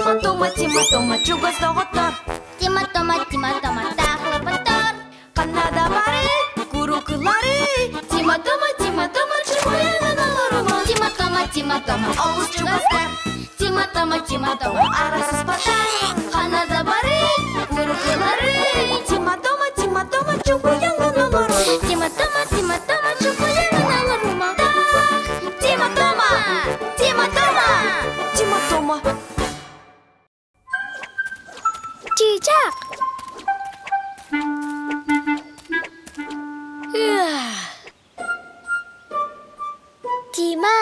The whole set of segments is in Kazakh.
Тима-тома, чугас тоғыттар. Тима-тома, тақлы бұттар. Қанада бары, күрі-күлары. Тима-тома, чуғаяғын алырыма. Тима-тома, Ауыз чугастар. Тима-тома, арасыз батар. Қанада бары, күрі-күлары. Тима-тома, чуғаяғын алырыма. Тима-тома, чуғаяғын алырыма. Тима-тома. Чичак. Тима,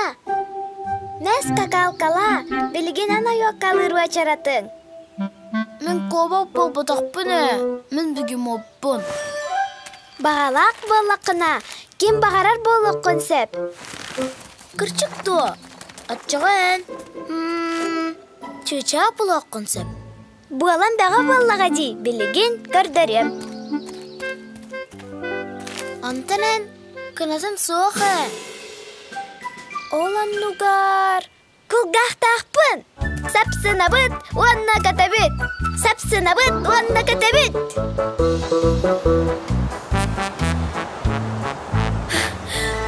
näska kalkala, bilgin ana yok kalır açaratın. Мен кобап болбатақпыны, мен бүгім оппын. Бағалақ болақына, кем бағарар болық консеп? Кырчықты, атчаған. Чыча болақ консеп. Буалан бәға боллаға ди, білігін көрдірем. Антанен, кынатын соғы. Olan nugar. Kulgahtaqpın. Sapsınabıt, wanna katabit. Sapsınabıt, wanna katabit.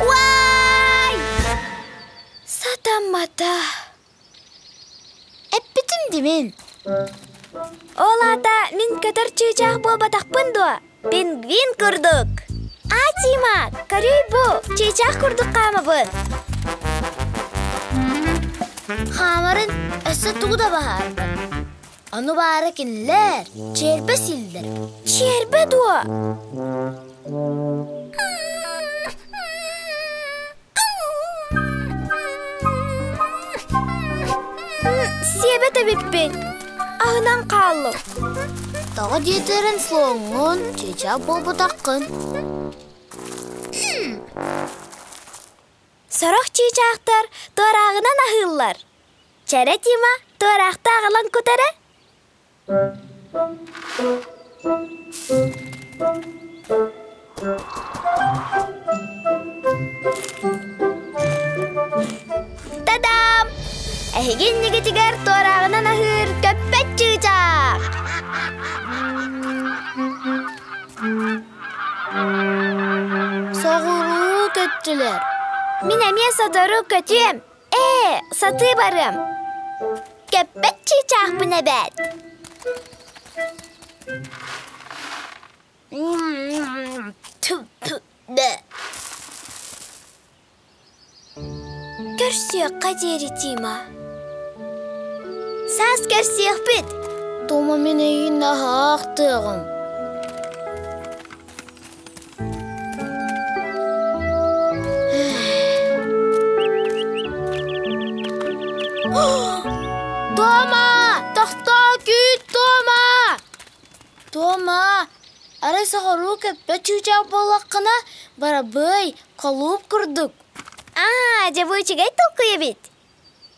Vay! Satamata. Әппетім демен. Олата min kadar çığcaq bolbataqpın doa. Pingvin kurduk. Тима, көрүй bu. Çığcaq kurduk qamabın. Хамарын әсі туғда бағарбын. Аны бары кенлер, чербе силдер. Чербе дуа. Себе табиппен. Ағынан қалып. Тағы детерін соңын, чеча болбатаққын. Сорох чичақтар торағынан ахыллар. Чәрі Тима торақта ағылан көтәрі? Тадам! Әхеген негетігер торағынан ахыр көппет чичақ. Сағыру көттілер. Min әме садыру көтем. Саты барым. Көппет чичақ бұн әбәт. Көрсек қадері Тима. Сас көрсек біт. Тома мен үйін ақтығым. Тома! Тақта күт, Тома! Тома! Арай сағыру көппе чүча болаққына бара бай қалуып күрдік. Жабуычыгай толқуя бит.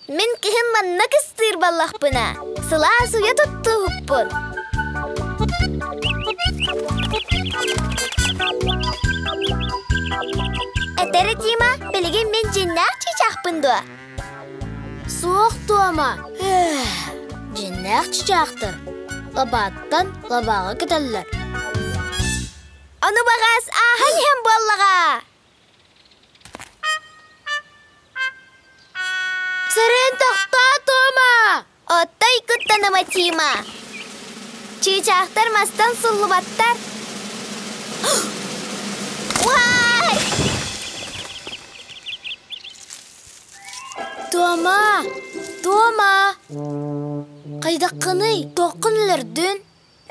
Мен кіхін манна кістір баллақ бұна. Сыла суя тұтты ғыппын. Әтәрі Тима, білген мен жиннақ чичақпын дуа. Соқ, Тома. Жиннақ чичақтыр. Лабаттан лабаға кетелер. Оны бағас ағын хем боллаға. Сәрен тақта, Тома! Оттай күттаныма Тима. Чичақтар мастан сұллыбаттар. Вай! Тома! Тома! Қайдаққыны тоқынлердің?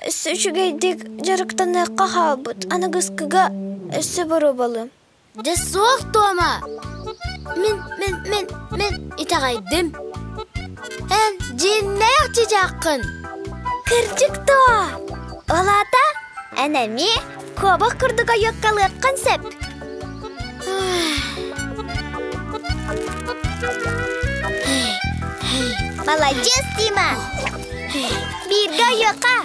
Өсі жүгейдік жарықтан әққа қалбыт. Анығызқыға өсі бұру балым. Де соқ, Тома! Мен итағайдым. Ән жиннәқ чичаққын. Кірчік туа. Олата, әнәме көбі күрдіға өккалы қансеп. Молодец, Тима. Бірге өкка.